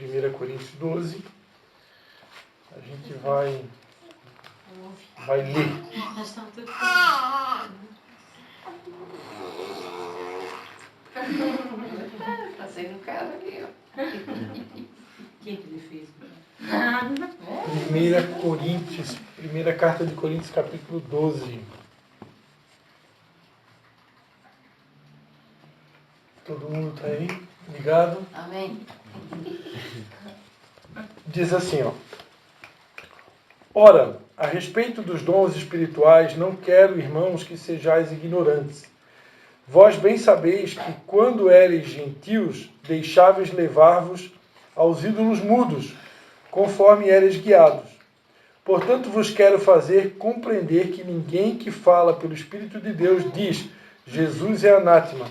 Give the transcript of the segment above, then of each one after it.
1 Coríntios 12. A gente vai ler. Passei no carro aqui, ó. O que ele fez? 1 Coríntios, primeira carta de Coríntios, capítulo 12. Todo mundo está aí? Ligado? Amém. Diz assim, ó. Ora, a respeito dos dons espirituais, não quero, irmãos, que sejais ignorantes. Vós bem sabeis que, quando éreis gentios, deixáveis levar-vos aos ídolos mudos, conforme éreis guiados. Portanto, vos quero fazer compreender que ninguém que fala pelo Espírito de Deus diz, Jesus é anátema.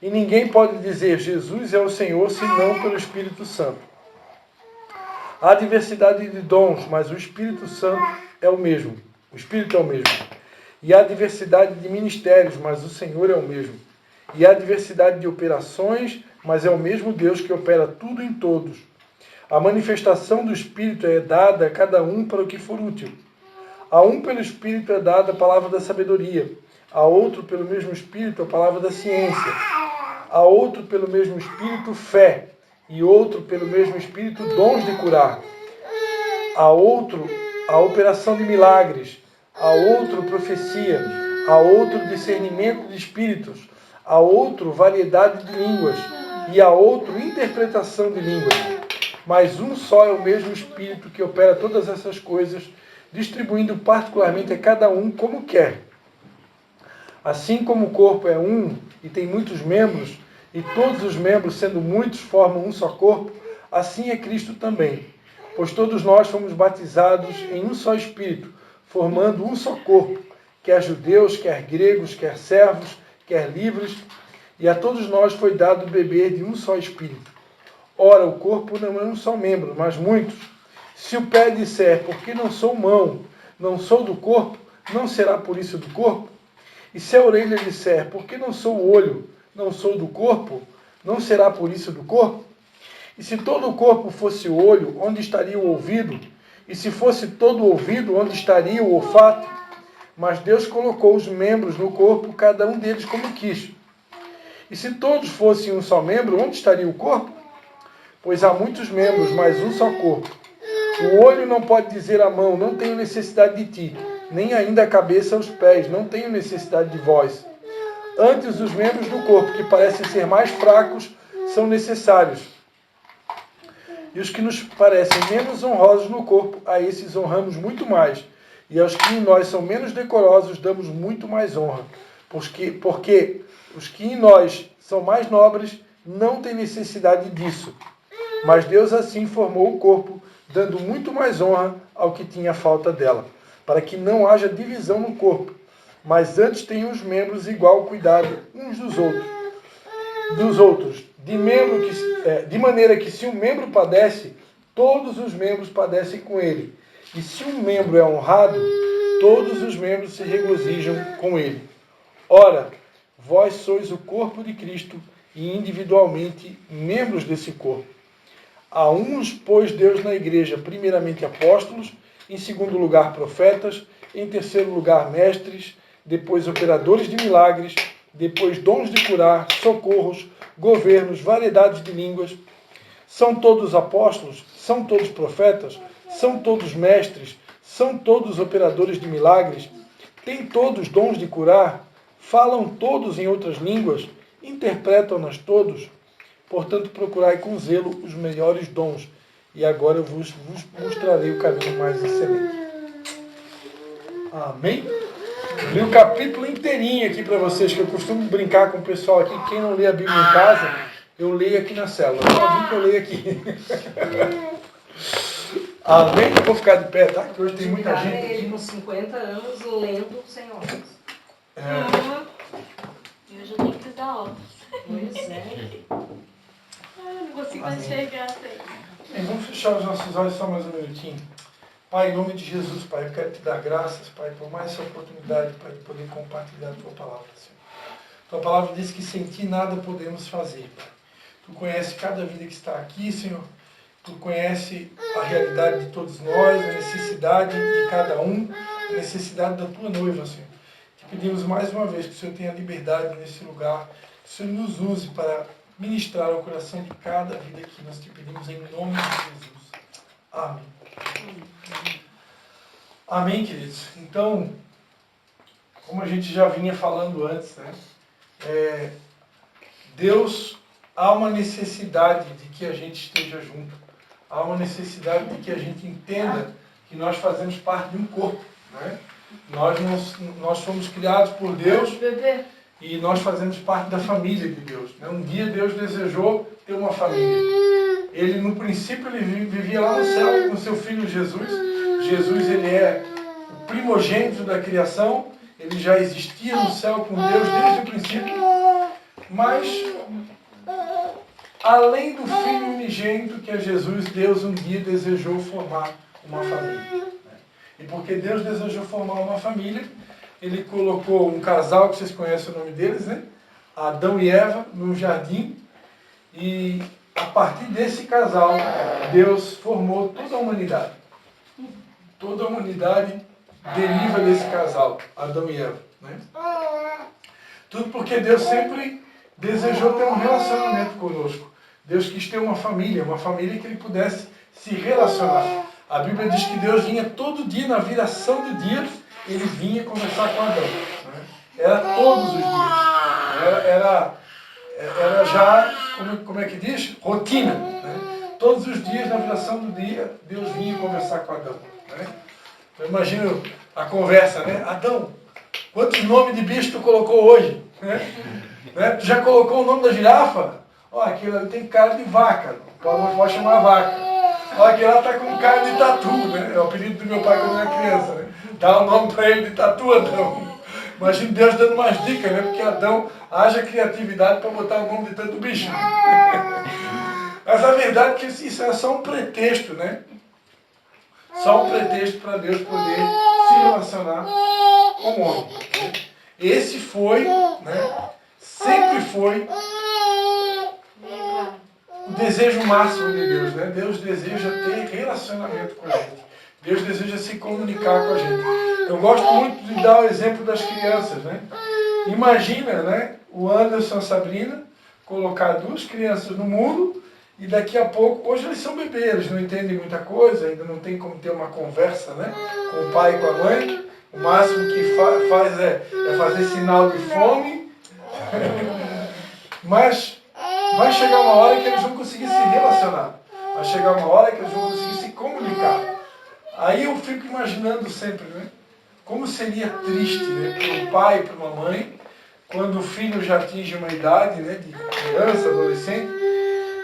E ninguém pode dizer, Jesus é o Senhor, senão pelo Espírito Santo. Há diversidade de dons, mas o Espírito Santo é o mesmo. O Espírito é o mesmo. E há diversidade de ministérios, mas o Senhor é o mesmo. E há diversidade de operações, mas é o mesmo Deus que opera tudo em todos. A manifestação do Espírito é dada a cada um para o que for útil. A um pelo Espírito é dada a palavra da sabedoria, a outro pelo mesmo Espírito a palavra da ciência, a outro pelo mesmo Espírito fé, e outro pelo mesmo Espírito dons de curar, a outro a operação de milagres, a outro profecia, a outro discernimento de espíritos, a outro variedade de línguas, e a outro interpretação de línguas. Mas um só é o mesmo Espírito que opera todas essas coisas, distribuindo particularmente a cada um como quer. Assim como o corpo é um e tem muitos membros, e todos os membros, sendo muitos, formam um só corpo, assim é Cristo também. Pois todos nós fomos batizados em um só Espírito, formando um só corpo, quer judeus, quer gregos, quer servos, quer livres, e a todos nós foi dado beber de um só Espírito. Ora, o corpo não é um só membro, mas muitos. Se o pé disser, porque não sou mão, não sou do corpo, não será por isso do corpo? E se a orelha disser, porque não sou olho, não sou do corpo, não será por isso do corpo? E se todo o corpo fosse olho, onde estaria o ouvido? E se fosse todo o ouvido, onde estaria o olfato? Mas Deus colocou os membros no corpo, cada um deles como quis. E se todos fossem um só membro, onde estaria o corpo? Pois há muitos membros, mas um só corpo. O olho não pode dizer à mão, não tenho necessidade de ti, nem ainda a cabeça aos pés, não tenho necessidade de vós. Antes, os membros do corpo, que parecem ser mais fracos, são necessários. E os que nos parecem menos honrosos no corpo, a esses honramos muito mais. E aos que em nós são menos decorosos, damos muito mais honra. Porque os que em nós são mais nobres, não têm necessidade disso. Mas Deus assim formou o corpo, dando muito mais honra ao que tinha falta dela, para que não haja divisão no corpo, mas antes tenham os membros igual cuidado uns dos outros, de maneira que se um membro padece, todos os membros padecem com ele. E se um membro é honrado, todos os membros se regozijam com ele. Ora, vós sois o corpo de Cristo e individualmente membros desse corpo. A uns pôs Deus na igreja, primeiramente apóstolos, em segundo lugar profetas, em terceiro lugar mestres, depois operadores de milagres, depois dons de curar, socorros, governos, variedades de línguas. São todos apóstolos? São todos profetas? São todos mestres? São todos operadores de milagres? Têm todos dons de curar? Falam todos em outras línguas? Interpretam-nas todos? Portanto, procurai com zelo os melhores dons. E agora eu vos mostrarei o caminho mais excelente. Amém? Li o capítulo inteirinho aqui para vocês, que eu costumo brincar com o pessoal aqui. Quem não lê a Bíblia em casa, eu leio aqui na célula. Só vim que eu leio aqui. Amém? Eu vou ficar de pé, tá? Que hoje tem muita gente. Ele com 50 anos lendo sem óculos. E hoje eu tenho que dar óculos. Pois é. Não consigo enxergar até. Bem, vamos fechar os nossos olhos só mais um minutinho. Pai, em nome de Jesus, Pai, eu quero te dar graças, Pai, por mais essa oportunidade, Pai, de poder compartilhar a Tua palavra, Senhor. Tua palavra diz que sem Ti nada podemos fazer, Pai. Tu conheces cada vida que está aqui, Senhor, Tu conhece a realidade de todos nós, a necessidade de cada um, a necessidade da tua noiva, Senhor. Te pedimos mais uma vez que o Senhor tenha liberdade nesse lugar, que o Senhor nos use para ministrar ao coração de cada vida aqui. Nós te pedimos em nome de Jesus. Amém. Amém, queridos. Então, como a gente já vinha falando antes, né? Deus, há uma necessidade de que a gente esteja junto. Há uma necessidade de que a gente entenda que nós fazemos parte de um corpo, né? Nós fomos criados por Deus e nós fazemos parte da família de Deus, né? Um dia Deus desejou ter uma família. Ele, no princípio, ele vivia lá no céu com seu filho Jesus. Jesus, ele é o primogênito da criação. Ele já existia no céu com Deus desde o princípio. Mas, além do Filho unigênito que é Jesus, Deus um dia desejou formar uma família. E porque Deus desejou formar uma família, Ele colocou um casal, que vocês conhecem o nome deles, né? Adão e Eva, num jardim. E a partir desse casal, Deus formou toda a humanidade. Toda a humanidade deriva desse casal, Adão e Eva, né? Tudo porque Deus sempre desejou ter um relacionamento conosco. Deus quis ter uma família que Ele pudesse se relacionar. A Bíblia diz que Deus vinha todo dia, na viração do dia, Ele vinha conversar com Adão, né? Era todos os dias. Era já, como é que diz? Rotina, né? Todos os dias, na viração do dia, Deus vinha conversar com Adão, né? Eu imagino a conversa, né? Adão, quantos nomes de bicho tu colocou hoje? Né? Tu já colocou o nome da girafa? Ó, aquele ali tem cara de vaca, pode chamar vaca. Ó, aquele lá tá com cara de tatu, né? É o apelido do meu pai quando era criança, né? Dá o nome para ele de tatu, Adão. Imagina Deus dando umas dicas, né? Porque Adão haja criatividade para botar o nome de tanto bicho. Mas a verdade é que isso era só um pretexto, né? Só um pretexto para Deus poder se relacionar com o homem. Esse foi, né? Sempre foi o desejo máximo de Deus, né? Deus deseja ter relacionamento com a gente. Deus deseja se comunicar com a gente. Eu gosto muito de dar o exemplo das crianças, né? Imagina, né? O Anderson e a Sabrina colocar duas crianças no mundo e daqui a pouco, hoje eles são bebês, eles não entendem muita coisa, ainda não tem como ter uma conversa, né? Com o pai e com a mãe. O máximo que faz é fazer sinal de fome. Mas vai chegar uma hora que eles vão conseguir se relacionar. Vai chegar uma hora que eles vão conseguir se comunicar. Aí eu fico imaginando sempre, né? Como seria triste, né, para um pai e para uma mãe, quando o filho já atinge uma idade, né, de criança, adolescente,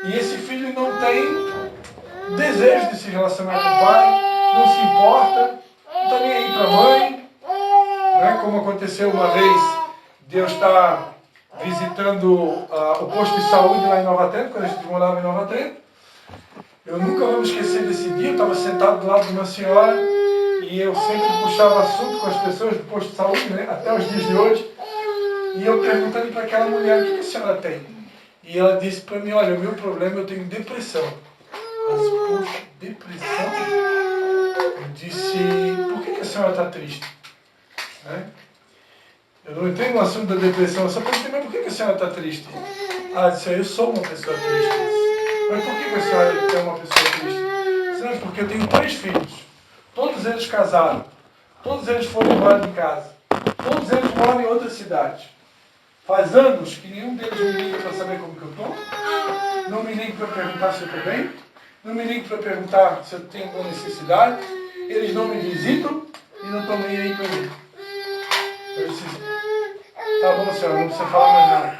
e esse filho não tem desejo de se relacionar com o pai, não se importa, não está nem aí para a mãe, né, como aconteceu uma vez, Deus está visitando o posto de saúde lá em Nova Trento, quando a gente morava em Nova Trento. Eu nunca vou me esquecer desse dia, eu estava sentado do lado de uma senhora e eu sempre puxava assunto com as pessoas do posto de saúde, né, até os dias de hoje, e eu perguntando para aquela mulher, o que a senhora tem? E ela disse para mim, olha, o meu problema, eu tenho depressão. Eu disse, poxa, depressão? Eu disse, por que a senhora está triste? Né? Eu não entrei no assunto da depressão, eu só perguntei, mas por que a senhora está triste? Ela disse, eu sou uma pessoa triste. Mas por que a senhora é uma pessoa triste? Não, porque eu tenho 3 filhos. Todos eles casaram. Todos eles foram embora de casa. Todos eles moram em outra cidade. Faz anos que nenhum deles me liga para saber como que eu estou. Não me liga para perguntar se eu estou bem. Não me liga para perguntar se eu tenho alguma necessidade. Eles não me visitam e não estão nem aí para mim. Eu disse, tá bom, senhora, não precisa falar mais nada.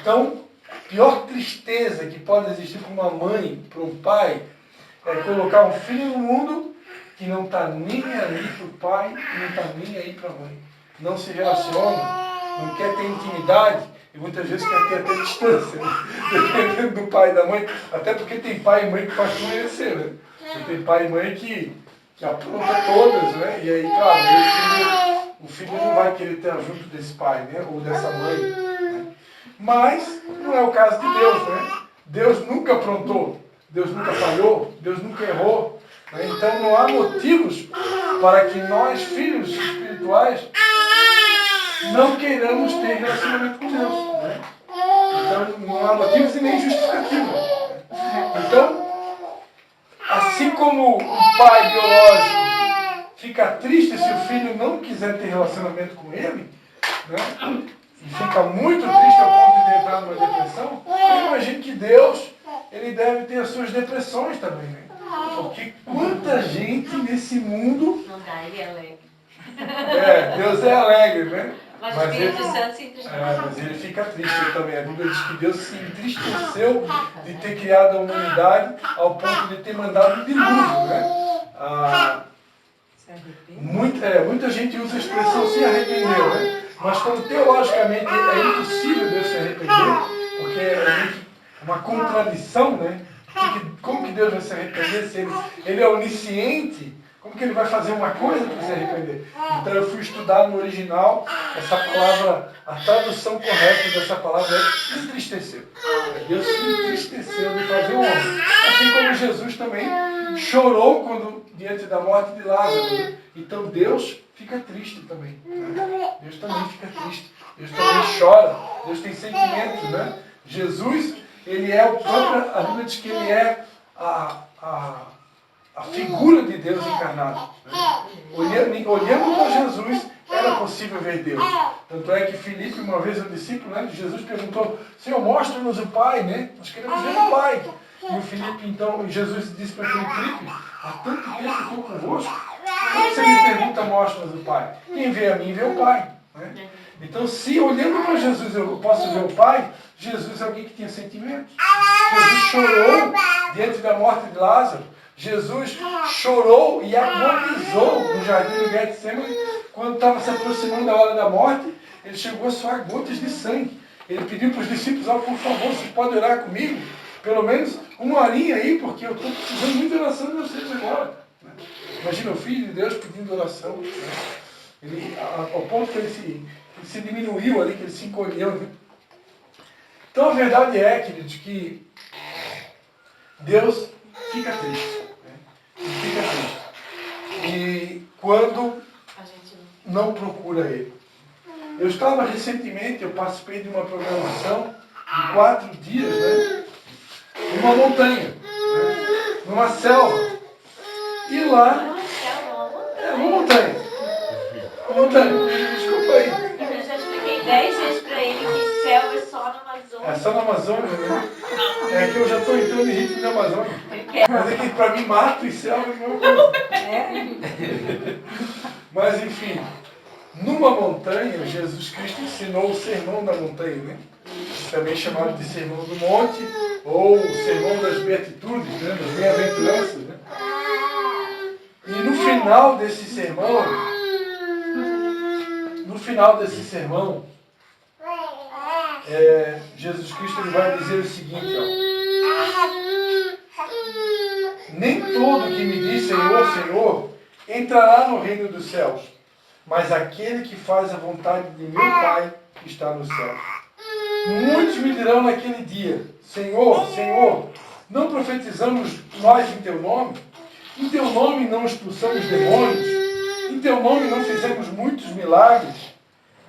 Então, a pior tristeza que pode existir para uma mãe, para um pai, é colocar um filho no mundo que não está nem aí para o pai e não está nem aí para a mãe. Não se relaciona, não quer ter intimidade e muitas vezes quer ter até distância, né? Dependendo do pai e da mãe. Até porque tem pai e mãe que faz conhecer, né? E tem pai e mãe que apronta todas, né? E aí, claro, o filho não vai querer estar junto desse pai, né? Ou dessa mãe, né? Mas não é o caso de Deus, né? Deus nunca aprontou. Deus nunca falhou, Deus nunca errou. Né? Então não há motivos para que nós, filhos espirituais, não queiramos ter relacionamento com Deus. Né? Então não há motivos e nem justificativa. Então, assim como o pai biológico fica triste se o filho não quiser ter relacionamento com ele, né? E fica muito triste ao ponto de entrar numa depressão, eu imagino que Deus, ele deve ter as suas depressões também, né? Porque quanta gente nesse mundo... Não dá, ele é alegre. Deus é alegre, né? Mas o Espírito Santo se mas ele fica triste também. A Bíblia diz que Deus se entristeceu de ter criado a humanidade ao ponto de ter mandado um dilúvio, né? Muita gente usa a expressão se arrependeu, né? Mas quando teologicamente é impossível Deus se arrepender, porque é uma contradição, né? Como que Deus vai se arrepender se ele é onisciente? Como que ele vai fazer uma coisa para se arrepender? Então eu fui estudar no original essa palavra, a tradução correta dessa palavra é entristecer. Deus se entristeceu de fazer o homem. Assim como Jesus também chorou quando diante da morte de Lázaro. Então Deus fica triste também. Né? Deus também fica triste. Deus também chora. Deus tem sentimentos, né? Jesus, ele é o próprio, a Bíblia diz que ele é a figura de Deus encarnado. Né? Olhando para Jesus, era possível ver Deus. Tanto é que Filipe, uma vez, um discípulo, né, de Jesus, perguntou: Senhor, mostra-nos o Pai, né? Nós queremos ver o Pai. E o Filipe, então, Jesus disse para aquele Filipe: há tanto tempo que estou convosco, como você me pergunta, mostra-nos o Pai? Quem vê a mim, vê o Pai. Né? Então, se olhando para Jesus eu posso ver o Pai, Jesus é alguém que tinha sentimentos. Jesus chorou diante da morte de Lázaro. Jesus chorou e agonizou no jardim do Getsemane quando estava se aproximando da hora da morte. Ele chegou a suar gotas de sangue. Ele pediu para os discípulos: por favor, vocês podem orar comigo? Pelo menos uma horinha aí, porque eu estou precisando muito de oração de vocês agora. Imagina o Filho de Deus pedindo oração. Né? Ao ponto que ele se diminuiu ali, que ele se encolheu. Né? Então a verdade é, queridos, que Deus fica triste. Fica triste. E quando não procura Ele. Eu estava recentemente, eu participei de uma programação de 4 dias, né? Numa montanha, né? Numa selva. E lá... uma montanha. Uma montanha. Desculpa aí. Eu já expliquei 10 vezes pra ele que selva é só na Amazônia. É só na Amazônia, né? É que eu já estou entrando em ritmo da Amazônia. Mas é que para mim mato e selva é a mesma coisa. Mas enfim, numa montanha, Jesus Cristo ensinou o sermão da montanha, né? Também chamado de sermão do monte, ou o sermão das beatitudes, né? Das bem-aventuranças, né? E no final desse sermão, Jesus Cristo ele vai dizer o seguinte: nem todo que me diz Senhor, Senhor, entrará no reino dos céus, mas aquele que faz a vontade de meu Pai que está no céu. Muitos me dirão naquele dia: Senhor, Senhor, não profetizamos nós em teu nome? Em teu nome não expulsamos demônios? Em teu nome não fizemos muitos milagres?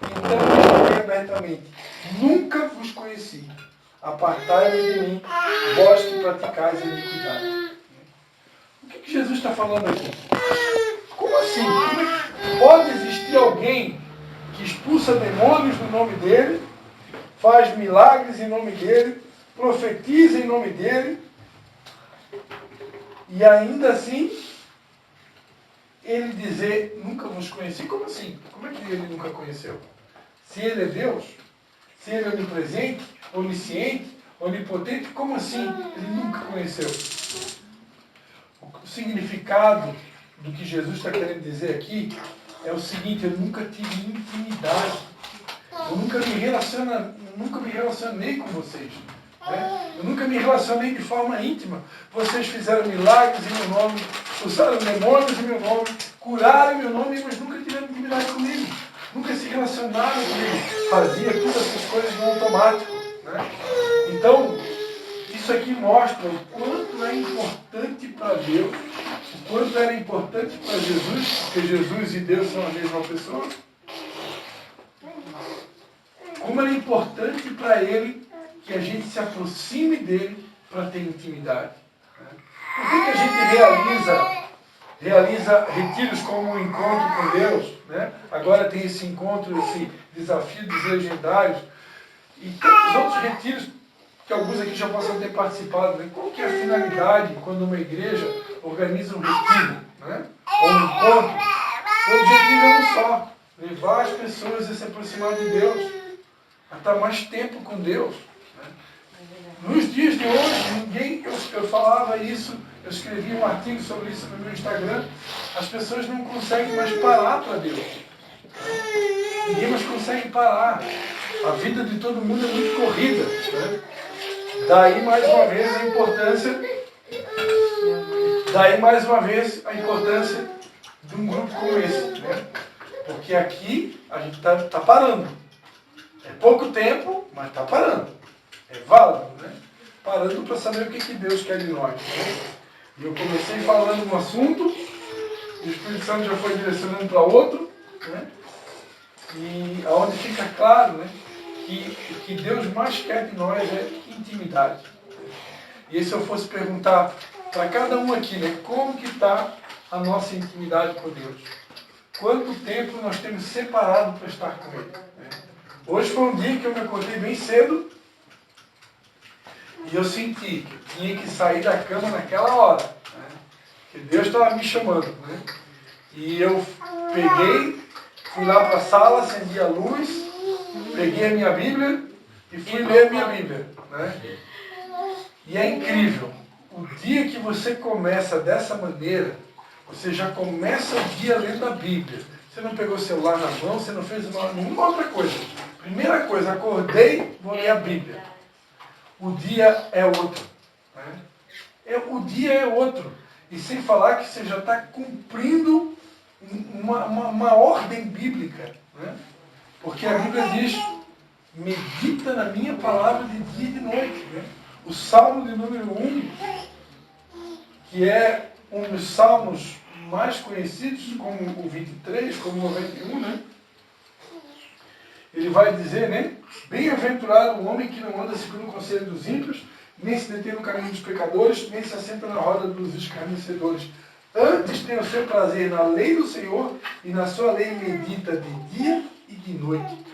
Então eu falei abertamente: nunca vos conheci. Apartai-vos de mim, vós que praticais a iniquidade. O que Jesus está falando aqui? Como assim? Como é que pode existir alguém que expulsa demônios no nome dele, faz milagres em nome dele, profetiza em nome dele, e ainda assim ele dizer: nunca vos conheci? Como assim? Como é que ele nunca conheceu? Se ele é Deus, se ele é onipresente, onisciente, onipotente, como assim ele nunca conheceu? O significado do que Jesus está querendo dizer aqui é o seguinte: eu nunca tive intimidade, eu nunca me relacionei com vocês. Né? Eu nunca me relacionei de forma íntima. Vocês fizeram milagres em meu nome, usaram demônios em meu nome, curaram em meu nome, mas nunca tiveram intimidade comigo. Nunca se relacionaram comigo. Fazia todas essas coisas no automático. Né? Então, isso aqui mostra o quanto é importante para Deus, o quanto era importante para Jesus, porque Jesus e Deus são a mesma pessoa. Como era importante para Ele que a gente se aproxime dEle para ter intimidade. Por que a gente realiza retiros como o encontro com Deus? Né? Agora tem esse encontro, esse desafio dos legendários e tantos outros retiros que alguns aqui já possam ter participado. Né? Qual que é a finalidade quando uma igreja organiza um retiro? Né? Ou um encontro? O objetivo é um só: levar as pessoas a se aproximar de Deus, a estar mais tempo com Deus. Né? Nos dias de hoje, eu falava isso, eu escrevi um artigo sobre isso no meu Instagram, as pessoas não conseguem mais parar para Deus. Ninguém mais consegue parar. A vida de todo mundo é muito corrida. Né? Daí mais uma vez a importância de um grupo como esse. Né? Porque aqui a gente está parando. É pouco tempo, mas está parando. É válido, né? Parando para saber o que Deus quer de nós. Né? E eu comecei falando um assunto, o Espírito Santo já foi direcionando para outro, né? E aonde fica claro, né, que o que Deus mais quer de nós é intimidade. E se eu fosse perguntar para cada um aqui, né, como que está a nossa intimidade com Deus? Quanto tempo nós temos separado para estar com Ele? Né? Hoje foi um dia que eu me acordei bem cedo e eu senti que eu tinha que sair da cama naquela hora. Né? Que Deus estava me chamando. Né? E eu fui lá para a sala, acendi a luz, peguei a minha Bíblia e fui ler a minha Bíblia. Né? E é incrível. O dia que você começa dessa maneira, você já começa o dia lendo a Bíblia. Você não pegou o celular na mão, você não fez nenhuma outra coisa. Primeira coisa, acordei, vou ler a Bíblia. O dia é outro. Né? O dia é outro. E sem falar que você já está cumprindo uma ordem bíblica. Né? Porque a Bíblia diz, medita na minha palavra de dia e de noite. Né? O Salmo de número 1, que é um dos salmos mais conhecidos, como o 23, como o 91, né? Ele vai dizer, né? Bem-aventurado o homem que não anda segundo o conselho dos ímpios, nem se detém no caminho dos pecadores, nem se assenta na roda dos escarnecedores. Antes tem o seu prazer na lei do Senhor, e na sua lei medita de dia e de noite.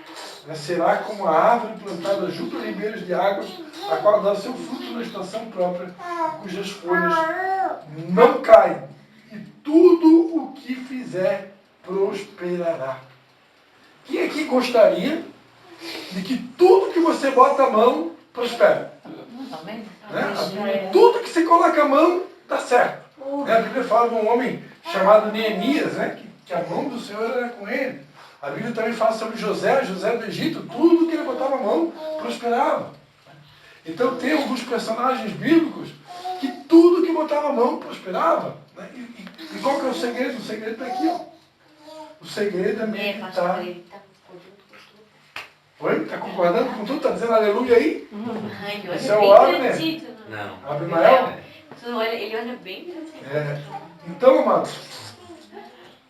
Será como a árvore plantada junto a ribeiros de águas, a qual dá o seu fruto na estação própria, cujas folhas não caem, e tudo o que fizer prosperará. Quem aqui gostaria de que tudo que você bota a mão prospere? Amém? Né? Tudo que você coloca a mão dá certo. A Bíblia fala de um homem chamado Neemias, né? que a mão do Senhor era com ele. A Bíblia também fala sobre José do Egito. Tudo que ele botava a mão prosperava. Então tem alguns personagens bíblicos que tudo que botava a mão prosperava. Né? E qual que é o segredo? O segredo está aqui. Ó. O segredo é meditar. Oi? Está concordando com tudo? Está dizendo aleluia aí? Esse é o Abner? Não. Abimael? Ele olha bem grande. Então, amados,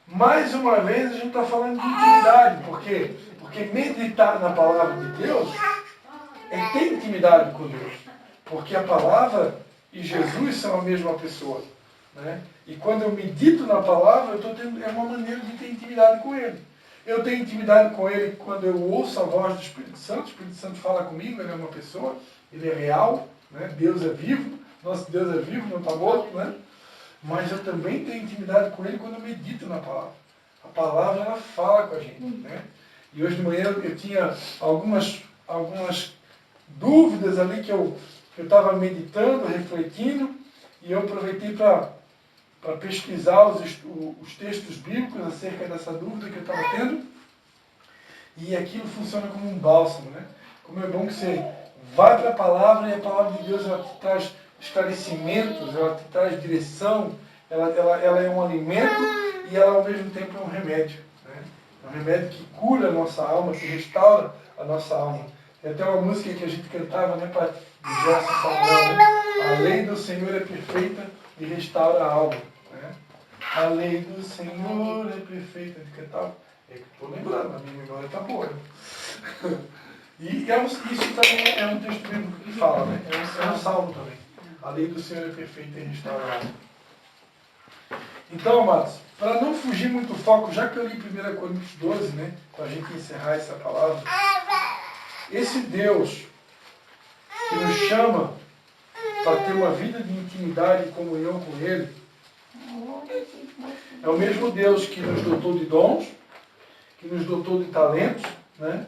mais uma vez a gente está falando de intimidade. Por quê? Porque meditar na palavra de Deus é ter intimidade com Deus. Porque a palavra e Jesus são a mesma pessoa. Né? E quando eu medito na palavra, é uma maneira de ter intimidade com Ele. Eu tenho intimidade com Ele quando eu ouço a voz do Espírito Santo. O Espírito Santo fala comigo, Ele é uma pessoa, Ele é real, né? Deus é vivo, nosso Deus é vivo, não está morto. Né? Mas eu também tenho intimidade com Ele quando eu medito na palavra. A palavra, ela fala com a gente. Né? E hoje de manhã eu tinha algumas dúvidas ali que eu estava meditando, refletindo, e eu aproveitei para pesquisar os textos bíblicos acerca dessa dúvida que eu estava tendo, e aquilo funciona como um bálsamo. Né? Como é bom que você vai para a palavra, e a palavra de Deus ela te traz esclarecimentos, ela te traz direção, ela é um alimento e ela ao mesmo tempo é um remédio. Né? É um remédio que cura a nossa alma, que restaura a nossa alma. Tem até uma música que a gente cantava, né, E Gerson Samuel, né? A lei do Senhor é perfeita e restaura a alma. Né? A lei do Senhor é perfeita. Que tal? Estou lembrando, a minha memória está boa. Né? E isso também é um texto bíblico que fala, né? É um salmo também. A lei do Senhor é perfeita e restaura a alma. Então, amados, para não fugir muito do foco, já que eu li 1 Coríntios 12, né? Para a gente encerrar essa palavra, esse Deus que nos chama para ter uma vida de intimidade e comunhão com Ele, é o mesmo Deus que nos dotou de dons, que nos dotou de talentos, né?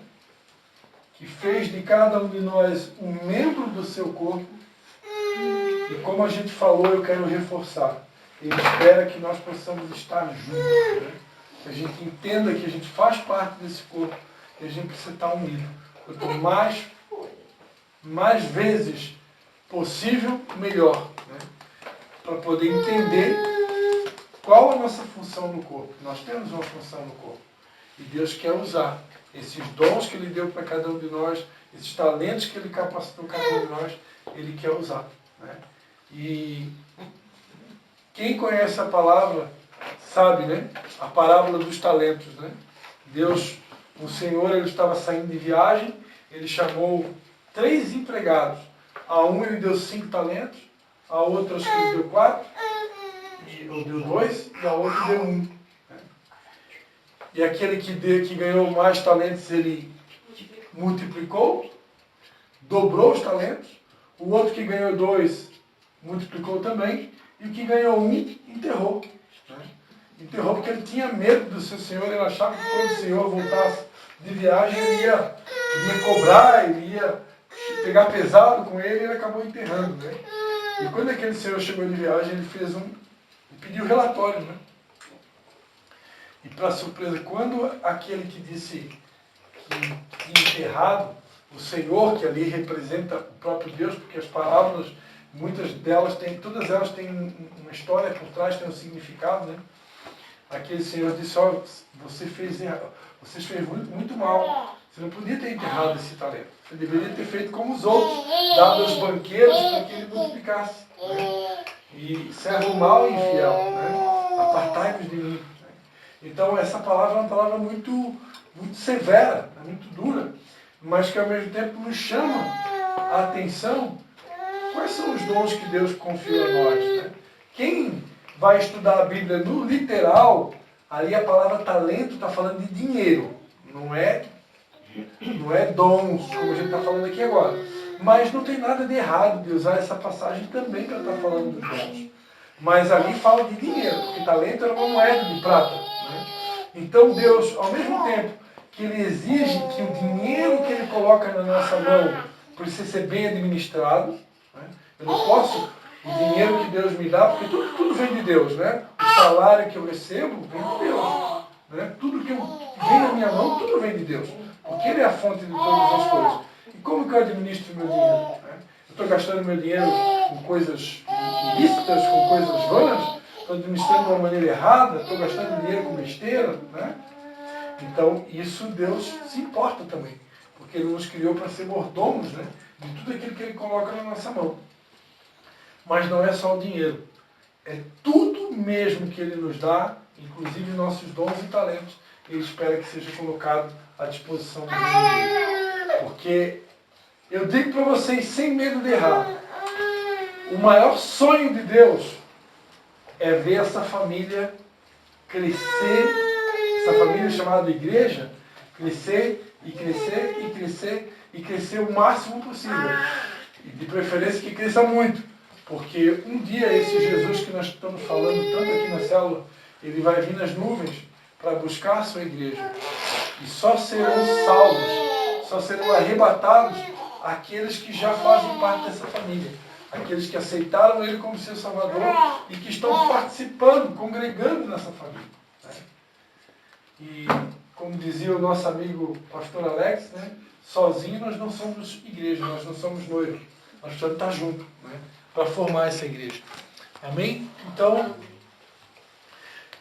Que fez de cada um de nós um membro do seu corpo. E como a gente falou, eu quero reforçar. Ele espera que nós possamos estar juntos, né? Que a gente entenda que a gente faz parte desse corpo, que a gente precisa estar unido. Quanto mais vezes possível, melhor. Né? Para poder entender qual a nossa função no corpo. Nós temos uma função no corpo. E Deus quer usar esses dons que Ele deu para cada um de nós, esses talentos que Ele capacitou cada um de nós, Ele quer usar. Né? E quem conhece a palavra sabe, né? A parábola dos talentos. Né? Deus, o Senhor, Ele estava saindo de viagem, Ele chamou 3 empregados. A um Ele deu 5 talentos, a outro acho que Ele deu 4, ou deu 2, e a outro deu 1. E aquele que ganhou mais talentos, ele multiplicou, dobrou os talentos. O outro que ganhou 2, multiplicou também. E o que ganhou 1, enterrou. Né? Enterrou porque ele tinha medo do seu Senhor. Ele achava que quando o Senhor voltasse de viagem, ele ia cobrar, ele ia pegar pesado com ele, e ele acabou enterrando. Né? E quando aquele Senhor chegou de viagem, ele pediu relatório. Né? E para surpresa, quando aquele que disse que enterrado, o Senhor, que ali representa o próprio Deus, porque as parábolas, todas elas têm uma história por trás, têm um significado, né? Aquele Senhor disse, ó, você fez muito mal. Você não podia ter enterrado esse talento. Você deveria ter feito como os outros, dado aos banqueiros para que ele multiplicasse. Né? E servo mau e infiel, né? Apartai-vos de mim. Então essa palavra é uma palavra muito, muito severa, muito dura, mas que ao mesmo tempo nos chama a atenção. Quais são os dons que Deus confiou a nós? Né? Quem vai estudar a Bíblia no literal, ali a palavra talento está falando de dinheiro, não é dons, como a gente está falando aqui agora. Mas não tem nada de errado de usar essa passagem também para estar falando dos dons. Mas ali fala de dinheiro, porque talento era uma moeda de prata. Né? Então Deus, ao mesmo tempo que Ele exige que o dinheiro que Ele coloca na nossa mão precisa ser bem administrado, né? Eu não posso, o dinheiro que Deus me dá, porque tudo vem de Deus, né? O salário que eu recebo vem de Deus. Né? Tudo que vem na minha mão, tudo vem de Deus. Porque Ele é a fonte de todas as coisas. E como que eu administro o meu dinheiro? Né? Eu estou gastando meu dinheiro com coisas ilícitas, com coisas vãs? Estou administrando de uma maneira errada? Estou gastando dinheiro com besteira? Né? Então, isso Deus se importa também. Porque Ele nos criou para ser mordomos, né? De tudo aquilo que Ele coloca na nossa mão. Mas não é só o dinheiro. É tudo mesmo que Ele nos dá, inclusive nossos dons e talentos, Ele espera que seja colocado à disposição do reino dele. Porque eu digo para vocês, sem medo de errar, o maior sonho de Deus é ver essa família crescer, essa família chamada igreja, crescer e crescer e crescer e crescer o máximo possível. E de preferência que cresça muito. Porque um dia esse Jesus que nós estamos falando tanto aqui na célula, ele vai vir nas nuvens para buscar a sua igreja. E só serão salvos, só serão arrebatados aqueles que já fazem parte dessa família. Aqueles que aceitaram Ele como seu Salvador e que estão participando, congregando nessa família. Né? E como dizia o nosso amigo pastor Alex, né? Sozinho nós não somos igreja, nós não somos noivos. Nós precisamos estar juntos, né? Para formar essa igreja. Amém? Então,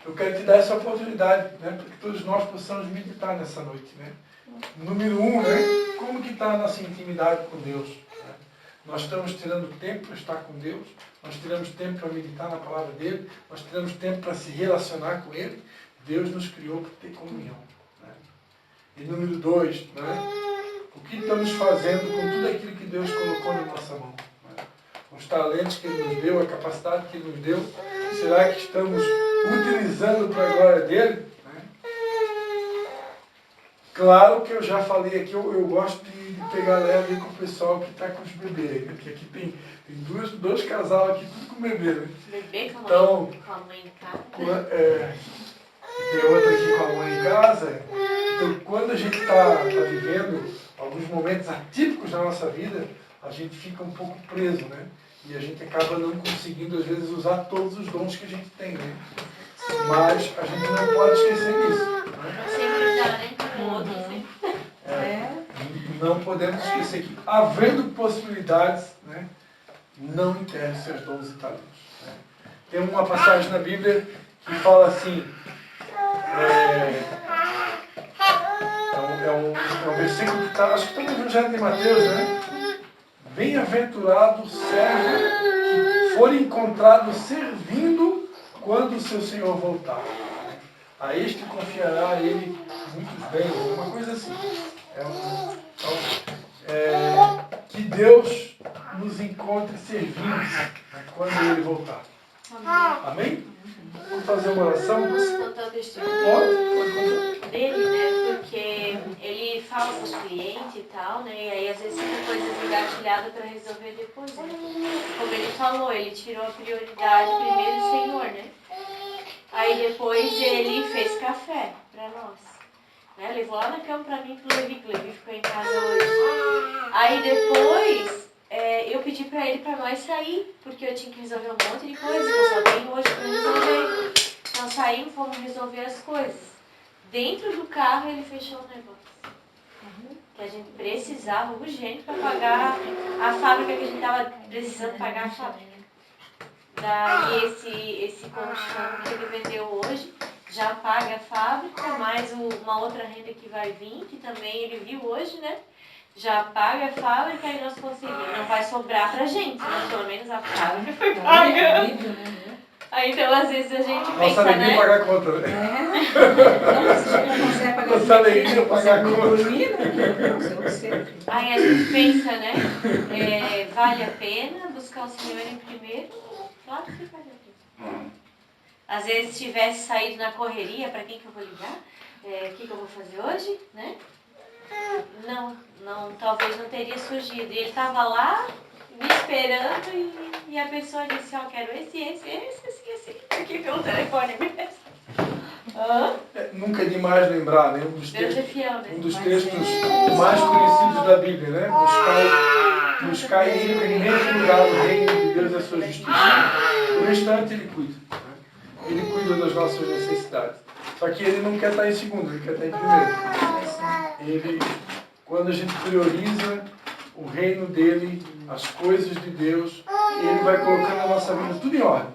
eu quero te dar essa oportunidade, né? Para que todos nós possamos meditar nessa noite. Né? Número 1, né? Como que está a nossa intimidade com Deus? Né? Nós estamos tirando tempo para estar com Deus, nós tiramos tempo para meditar na palavra dele, nós tiramos tempo para se relacionar com ele. Deus nos criou para ter comunhão. Né? E número 2, né? O que estamos fazendo com tudo aquilo que Deus colocou na nossa mão? Né? Os talentos que Ele nos deu, a capacidade que Ele nos deu, será que estamos utilizando para a glória dele? Né? Claro que eu já falei aqui, eu gosto de pegar leve com o pessoal que está com os bebês, né? Porque aqui tem dois casal aqui, tudo com bebê. Né? Bebê com a mãe, Então, com a mãe em casa. Tem outra aqui com a mãe em casa. Então, quando a gente está vivendo alguns momentos atípicos na nossa vida, a gente fica um pouco preso, né? E a gente acaba não conseguindo, às vezes, usar todos os dons que a gente tem, né? Mas a gente não pode esquecer disso. Né? Sempre dá, né? Com o outro, sempre. Não podemos esquecer que, havendo possibilidades, né, não enterre seus dons e talentos. Né? Tem uma passagem na Bíblia que fala assim, é um versículo que está, acho que está no Evangelho de Mateus, né? Bem-aventurado o servo que for encontrado servindo quando o seu Senhor voltar. A este confiará ele muitos bens, uma coisa assim. Que Deus nos encontre servindo quando Ele voltar. Amém? Vamos fazer uma oração? Posso contar o testemunho? Pode contar. Dele, né? Porque ele fala com os clientes e tal, né? E aí às vezes fica coisas engatilhadas para resolver depois, né? Como ele falou, ele tirou a prioridade primeiro do Senhor, né? Aí depois ele fez café para nós. Né? Levou lá na cama pra mim pro Levi, que o Levi ficou em casa hoje. Aí depois eu pedi pra ele pra nós sair, porque eu tinha que resolver um monte de coisas, eu só tenho hoje pra resolver. Nós saímos, fomos resolver as coisas. Dentro do carro ele fechou o negócio. Que a gente precisava urgente pra pagar a fábrica, que a gente tava precisando pagar a fábrica. Daí esse colchão que ele vendeu hoje já paga a fábrica, mais uma outra renda que vai vir, que também ele viu hoje, né? Já paga a fábrica e nós conseguimos. Não vai sobrar pra gente, mas pelo menos a fábrica foi paga. Aí então às vezes a gente pensa, Nossa alegria né? Pagar a conta, né? Nossa alegria pagar a conta. Aí a gente pensa, né? Vale a pena buscar o Senhor em primeiro? Claro que vale a pena. Às vezes, se tivesse saído na correria, para quem que eu vou ligar? O que eu vou fazer hoje, né? Não, talvez não teria surgido. E ele estava lá, me esperando, e a pessoa disse, ó, quero esse, aqui pelo telefone mesmo. Nunca é demais lembrar, né? Deus é fiel, né? Um dos textos mais conhecidos da Bíblia, né? Buscar em primeiro lugar o reino de Deus e a sua justiça. O restante Ele cuida. Né? Ele cuida das nossas necessidades. Só que Ele não quer estar em segundo, Ele quer estar em primeiro. Quando a gente prioriza o reino dEle, as coisas de Deus, Ele vai colocando a nossa vida tudo em ordem.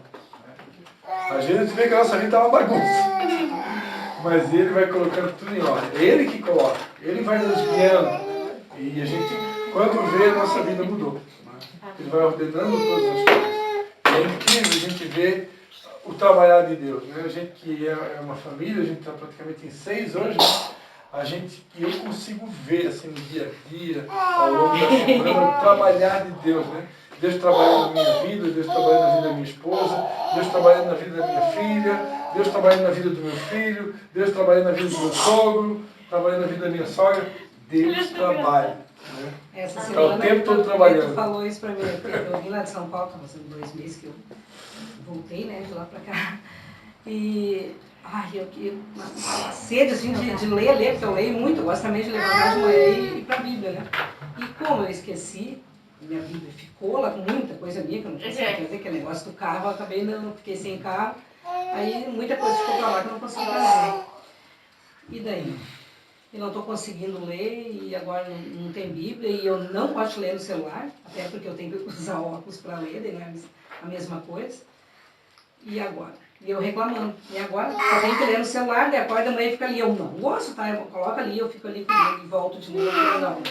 Às vezes a gente vê que a nossa vida está uma bagunça. Mas Ele vai colocando tudo em ordem. É Ele que coloca. Ele vai nos guiando. E a gente, quando vê, a nossa vida mudou. Ele vai ordenando todas as coisas. É incrível a gente ver o trabalhar de Deus. Né? A gente que é uma família, a gente está praticamente em 6 hoje, né? Eu consigo ver assim, no dia a dia, ao longo da semana, o trabalhar de Deus. Né? Deus trabalhando na minha vida, Deus trabalhando na vida da minha esposa, Deus trabalhando na vida da minha filha, Deus trabalhando na vida do meu filho, Deus trabalhando na vida do meu sogro, trabalhando na vida da minha sogra. Deus trabalha. Né? Essa Está semana o tempo todo trabalhando. Tu falou isso pra mim. Eu vim lá de São Paulo, estava fazendo 2 meses que eu voltei, né, de lá pra cá. E uma sede assim de ler, porque eu leio muito, eu gosto também de levantar de manhã e ir pra Bíblia, né? E como eu esqueci, minha Bíblia ficou lá com muita coisa minha, que eu não consegui fazer, que é negócio do carro, eu acabei não, fiquei sem carro, aí muita coisa ficou pra lá que eu não consegui fazer. E daí? Eu não estou conseguindo ler e agora não tem Bíblia e eu não posso ler no celular, até porque eu tenho que usar óculos para ler, daí não é a mesma coisa. E agora? E eu reclamando. E agora? Só tenho que ler no celular, daí acorda da manhã e fica ali. Eu não gosto, tá? Eu coloco ali, eu fico ali comigo e volto de novo. Não.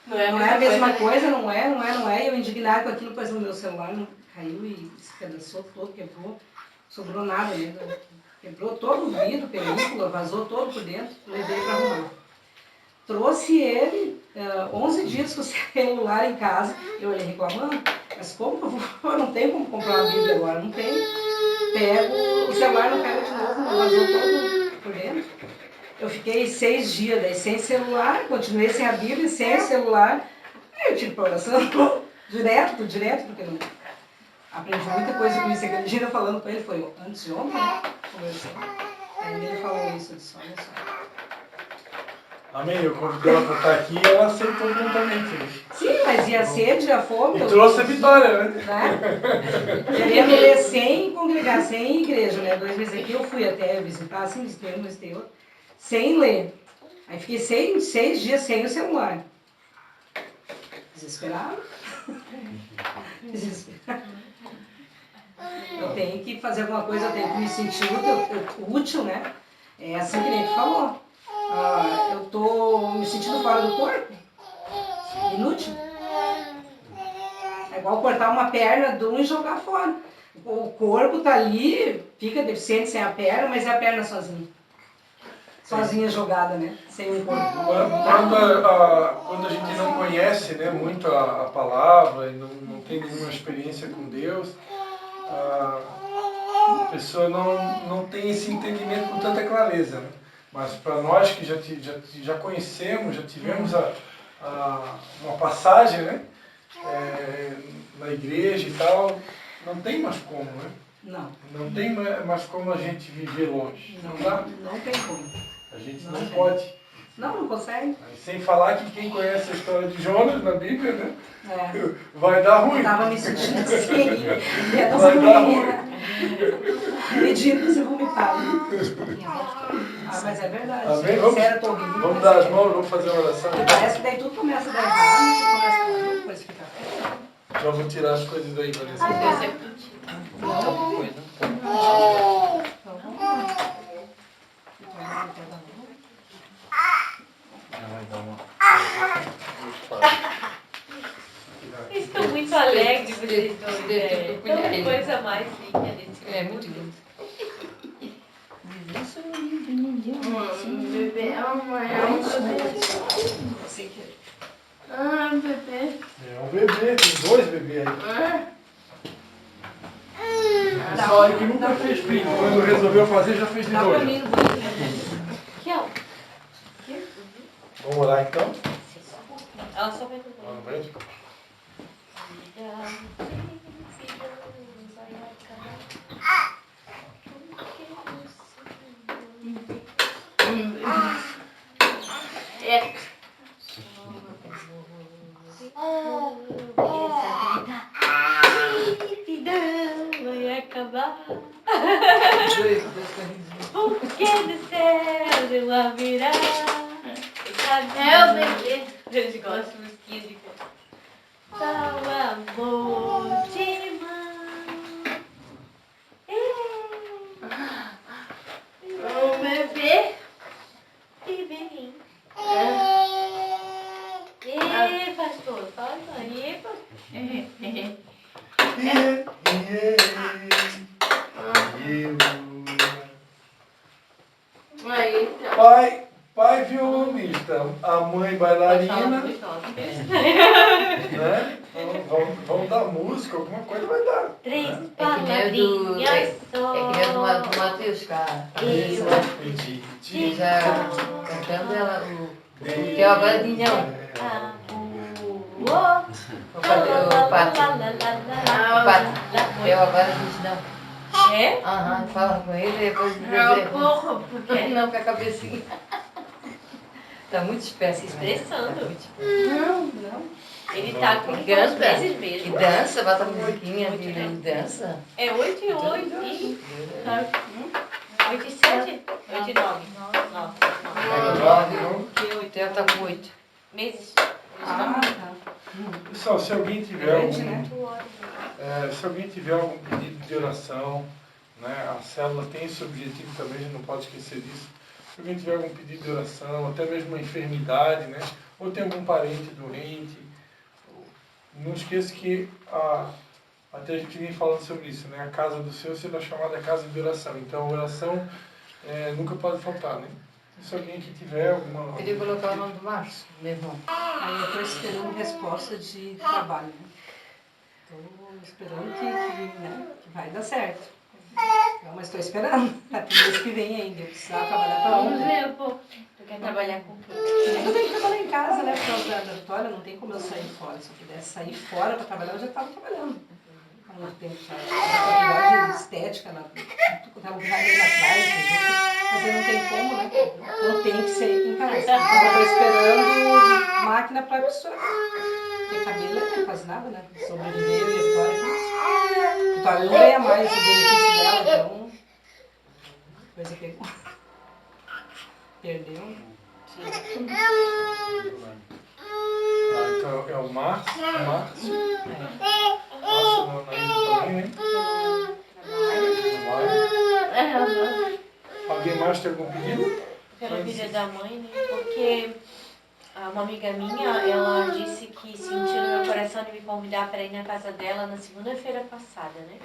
Não é Não é a mesma coisa, não é. Eu indignada com aquilo, pois o meu celular caiu e se pedaçou todo, quebrou. Sobrou nada, né? Quebrou todo o vidro, película, vazou todo por dentro, levei para arrumar. Trouxe ele 11 dias com o celular em casa, eu olhei reclamando, mas como que eu vou? Eu não tenho como comprar uma Bíblia agora, não tenho. Pego, o celular não pega de novo, não vazou todo por dentro. Eu fiquei 6 dias daí sem celular, continuei sem a Bíblia, sem o celular. Aí eu tive para oração direto, porque não. Aprendi muita coisa com isso. Aquele dia eu falando com ele, foi antes de ontem, né? Conversando. Aí ele falou isso, eu disse, olha só. Amém. Eu convidei ela para estar aqui e ela aceitou prontamente. Sim, mas e a sede, e a fome? E trouxe a vitória, né? Querendo ler sem congregar, sem igreja, né? 2 meses aqui eu fui até visitar, assim, visitei um, visitei outro, sem ler. Aí fiquei 6 dias sem o celular. Desesperado. Desesperado. Eu tenho que fazer alguma coisa, eu tenho que me sentir útil, né? É assim que nem tu falou. Eu tô me sentindo fora do corpo. Inútil. É igual cortar uma perna de um e jogar fora. O corpo tá ali, fica deficiente sem a perna, mas é a perna sozinha. Sozinha jogada, né? Sem um corpo. Quando a gente não conhece, né, muito a palavra e não tem nenhuma experiência com Deus, a pessoa não tem esse entendimento com tanta clareza, né? Mas para nós que já conhecemos, já tivemos uma passagem, né, na igreja e tal, não tem mais como, né? Não tem mais como a gente viver longe. Não dá? Não tem como. A gente não pode. Não consegue. Sem falar que quem conhece a história de Jonas na Bíblia, né? É. Vai dar ruim. Eu tava me sentindo assim. Vai dar ruim. Pedindo para ser vomitado. Mas é verdade. Amém? Vamos dar as mãos, vamos fazer uma oração. E parece que daí tudo começa a dar errado, começa a depois ficar feio. Já vou tirar as coisas daí, Vanessa. Deus é contigo. Eles estão muito alegres, vocês dois. Tanta coisa mais linda nesse É muito lindo. Bebê, amanhã é um bebê. Bebê. É um bebê, tem 2 bebês aí. Só aí que nunca fez filho. Quando resolveu fazer, já fez de 2. Aqui, ó. Vamos orar então? Ela só vai Vamos ver. É. Vai acabar. Porque do céu deu a virar. É o bebê. Eles gostam de musiquinha de tal amor de mão. O bebê. Bebê. Pastor, fala aí, pastor. Pai violonista, a mãe bailarina, né? Vamos dar música, alguma coisa vai dar. 3 É que palavrinhas só. nem do Matheus, cara. Isso, E já cantando ela, que é agora de não. O pato. Eu agora diz não. É? Aham, fala com ele e depois Porra, porque não com a cabecinha. Tá muito espécie. Expressando. Não. Ele tá com uns Canta. meses E mesmo. dança, bota a musiquinha de dança. É 8 e 8 e... 8 e 7? 8 e 9. 9, porque 8 ela tá com 8. Meses. Tá. Pessoal, se alguém tiver Grande, se alguém tiver algum pedido de oração, né, a célula tem esse objetivo também, a gente não pode esquecer disso, Se alguém tiver algum pedido de oração, até mesmo uma enfermidade, né? Ou tem algum parente doente, não esqueça que até a gente vem falando sobre isso, né? A casa do Senhor será chamada casa de oração. Então a oração nunca pode faltar, né? Se alguém que tiver alguma... Queria colocar o nome do Márcio, meu irmão. Aí eu estou esperando resposta de trabalho, né? Estou esperando que vai dar certo. Mas estou esperando. Até o mês que vem ainda. Eu precisava trabalhar para Vamos ontem. ver um pouco. Tu quer trabalhar com quem? Eu tenho que trabalhar em casa, né? Por causa da Vitória, não tem como eu sair fora. Se eu pudesse sair fora para trabalhar, eu já estava trabalhando. Há muito tempo já. Faculdade de estética, estava um lugar ali atrás, mas aí não tem como, né? Então tem que ser em casa. Então eu estou esperando máquina para costurar. Porque cabelo não faz nada, né? Sobreviveu e a Vitória faz. A Vitória não ganha mais o benefício dela, então. Coisa pegou. Perdeu. então é o Márcio. Márcio na Ilha também, né? Trabalho. Alguém mais tem algum pedido? Pela vida da mãe, né? Porque uma amiga minha, ela disse que sentiu no meu coração de me convidar para ir na casa dela na segunda-feira passada, né?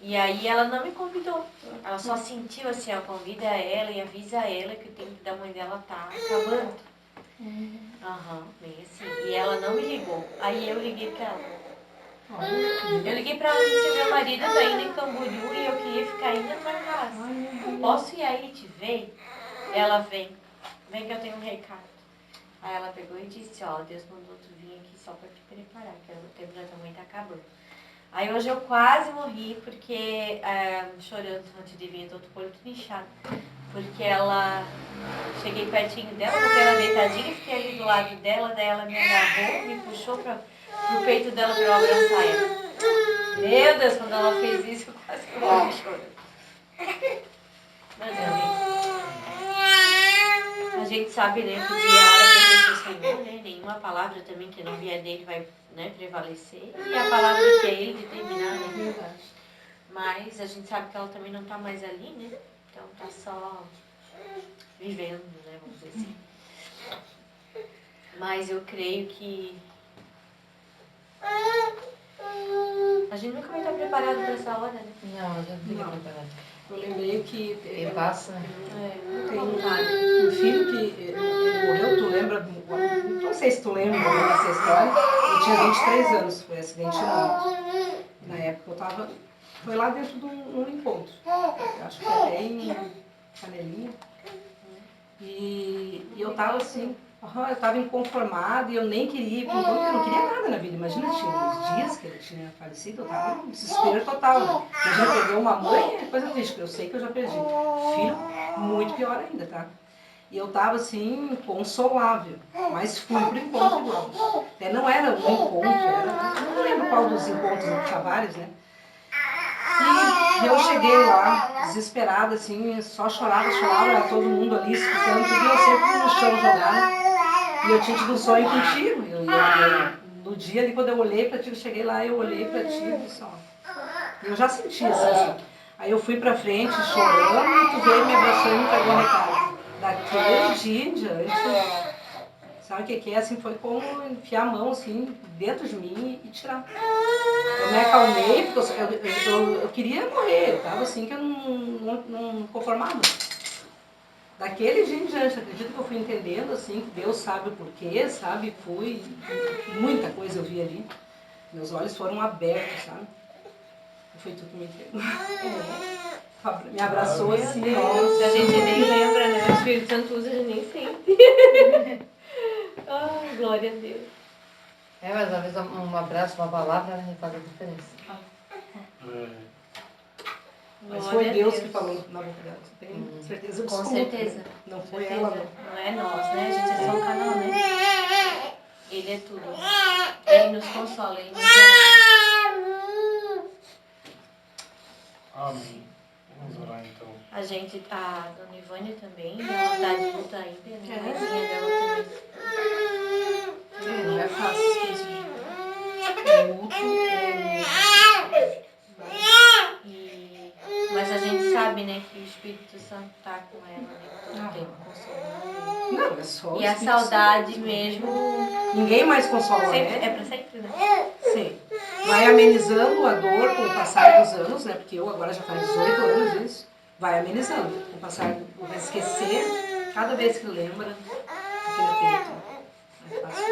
E aí ela não me convidou. Ela só sentiu assim, ó, convida ela e avisa ela que o tempo da mãe dela tá acabando. Bem assim. E ela não me ligou. Aí eu liguei pra ela. Eu liguei pra ela e disse, meu marido tá indo em Camboriú e eu queria ficar aí na tua casa. Posso ir aí te ver? Ela vem que eu tenho um recado. Aí ela pegou e disse, ó, Deus mandou tu vir aqui só pra te preparar, que o tempo da tua mãe tá acabando. Aí hoje eu quase morri, porque, chorando antes de vir, eu tô com o olho tudo inchado. Porque ela, cheguei pertinho dela, botei ela deitadinha, fiquei ali do lado dela, daí ela me agarrou, me puxou pro peito dela pra eu abraçar ela. Meu Deus, quando ela fez isso, eu quase morri chorando. Mas a gente sabe, né, que o dia e a hora pertence ao Senhor, né? Nenhuma palavra também que não vier dele vai, né, prevalecer. E a palavra que é ele determinar, né? Mas a gente sabe que ela também não tá mais ali, né? Então tá só vivendo, né, vamos dizer assim. Mas eu creio que a gente nunca vai estar preparado para essa hora, né? Não, a gente fica preparado. Eu lembrei que E passa, né? tem um filho que ele morreu, tu lembra? Não sei se tu lembra dessa história. Eu tinha 23 anos, foi acidente de moto. Na época eu tava. Foi lá dentro de um encontro. Eu acho que até em Canelinha. E eu tava assim, eu tava inconformada e eu nem queria ir pro encontro, eu não queria nada na vida. Imagina, tinha uns dias que ele tinha falecido, eu tava num desespero total. Né? Imagina, perder uma mãe é coisa triste, porque eu sei que eu já perdi. Filho, muito pior ainda, tá? E eu tava assim, inconsolável, mas fui pro encontro igual. Até não era um encontro, era, não lembro qual dos encontros, tinha vários, né? E eu cheguei lá, desesperada, assim, só chorava, era todo mundo ali escutando tudo, e eu sempre no chão jogada. E eu tinha tido um sonho contigo. No dia ali, quando eu olhei pra ti, eu cheguei lá, eu olhei pra ti e disse, ó. Eu já senti assim. Aí eu fui pra frente chorando e tu veio, me abraçou e me entregou a recado. Daquele dia em diante, sabe o que é? Assim, foi como enfiar a mão assim, dentro de mim e tirar. Eu me acalmei, porque eu queria morrer, eu tava assim que eu não conformava. Daquele dia em diante, acredito que eu fui entendendo assim, que Deus sabe o porquê, sabe? Muita coisa eu vi ali. Meus olhos foram abertos, sabe? Foi tudo que me entregou. Me abraçou assim, nossa. A gente nem lembra, né? O Espírito Santo usa, a gente nem sente. Ai, glória a Deus. Mas às vezes um abraço, uma palavra, né, faz a diferença. Mas foi Deus que falou na boca dela, tenho certeza Com absoluta. certeza. Não foi certeza. ela, não. Não é nós, né? A gente é só um canal, né? Ele é tudo. Ele nos consola, ele nos ama. Amém. Vamos orar então. A gente, a Dona Ivânia também, ela tá de luta ainda, né? A mãezinha dela também. Não é fácil as coisas. É luto, Mas a gente sabe sabe, né, que o Espírito Santo tá com ela, né, todo tempo consolando. Não, é só o E a Espírito Santo. saudade mesmo, Ninguém mais consola, sempre, né? é pra sempre, né? Sim. Vai amenizando a dor com o passar dos anos, né? Porque eu agora já faz 18 anos isso. Vai amenizando. Com o passar, vai esquecer cada vez que lembra aquele aperto. É fácil.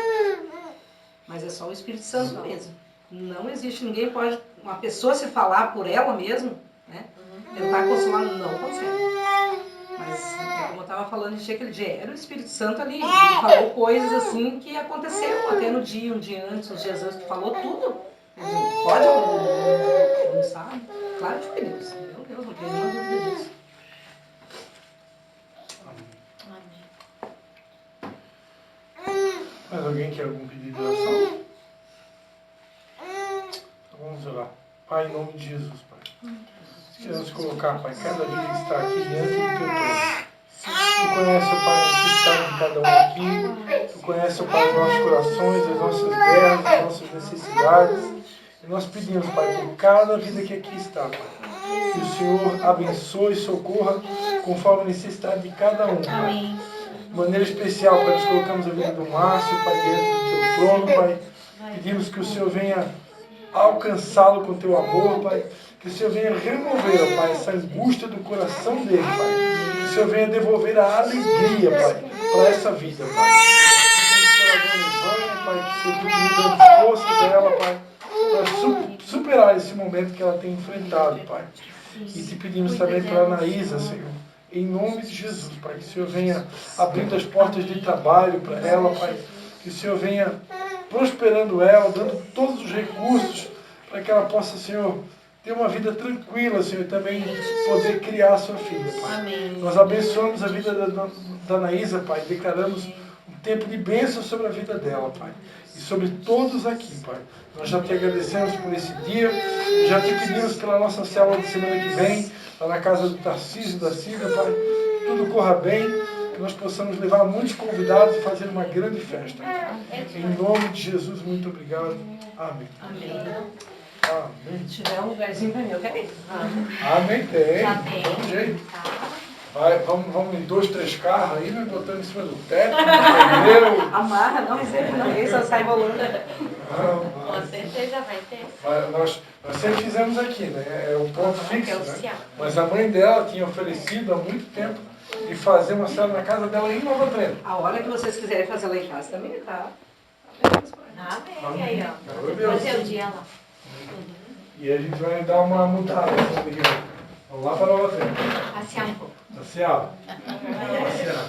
Mas é só o Espírito Santo mesmo. Não existe, ninguém pode, uma pessoa se falar por ela mesmo, né? Tentar consolar, não consegue. Mas, como eu estava falando de aquele dia, era o Espírito Santo ali. Ele falou coisas assim que aconteceram até no dia, um dia antes, uns dias antes, falou tudo. Pode ou não sabe? Claro que foi Deus. Meu Deus, não tem nenhuma dúvida disso. Amém. Mais alguém quer algum pedido de oração? Então vamos orar. Pai, em nome de Jesus, Pai. Queremos colocar, Pai, cada vida que está aqui diante do Teu trono. Tu conheces, Pai, a necessidade de cada um aqui. Tu conheces, Pai, os nossos corações, as nossas guerras, as nossas necessidades. E nós pedimos, Pai, por cada vida que aqui está, Pai, que o Senhor abençoe e socorra conforme a necessidade de cada um, Pai. Amém. De maneira especial, Pai, nós colocamos a vida do Márcio, Pai, dentro do Teu trono, Pai. Pedimos que o Senhor venha alcançá-lo com Teu amor, Pai. Que o Senhor venha remover, Pai, essa angústia do coração dele, Pai. Que o Senhor venha devolver a alegria, Pai, para essa vida, Pai. Pai, que o Senhor continue dando forças a ela, Pai, para superar esse momento que ela tem enfrentado, Pai. E te pedimos também para a Anaísa, Senhor, em nome de Jesus, Pai, que o Senhor venha abrindo as portas de trabalho para ela, Pai. Que o Senhor venha prosperando ela, dando todos os recursos para que ela possa, Senhor, ter uma vida tranquila, Senhor, e também poder criar sua filha, Pai. Amém. Nós abençoamos a vida da Anaísa, Pai, declaramos um tempo de bênção sobre a vida dela, Pai, e sobre todos aqui, Pai. Nós já te agradecemos por esse dia, já te pedimos pela nossa célula de semana que vem, lá na casa do Tarcísio e da Cida, Pai, que tudo corra bem, que nós possamos levar muitos convidados e fazer uma grande festa. Em nome de Jesus, muito obrigado. Amém. Amém. Amém. Se tiver um lugarzinho para mim, eu quero ir. Amém, tem. Já tem. Tem jeito. Tá. Vai, vamos em 2, 3 carros aí, né? Botando em cima do teto, no pneu. Amarra, não, ninguém só sai rolando. Com certeza vai ter. Nós sempre fizemos aqui, né? É o ponto É fixo, né? oficial. Mas a mãe dela tinha oferecido há muito tempo de fazer uma célula na casa dela em Nova Trento. A hora que vocês quiserem fazer lá em casa também, tá? Amém. Aí, ó. Glória a Deus. Fazer o dia lá. E a gente vai dar uma mudada. Vamos lá para Nova Trento. Passear um pouco. Passear. Passear.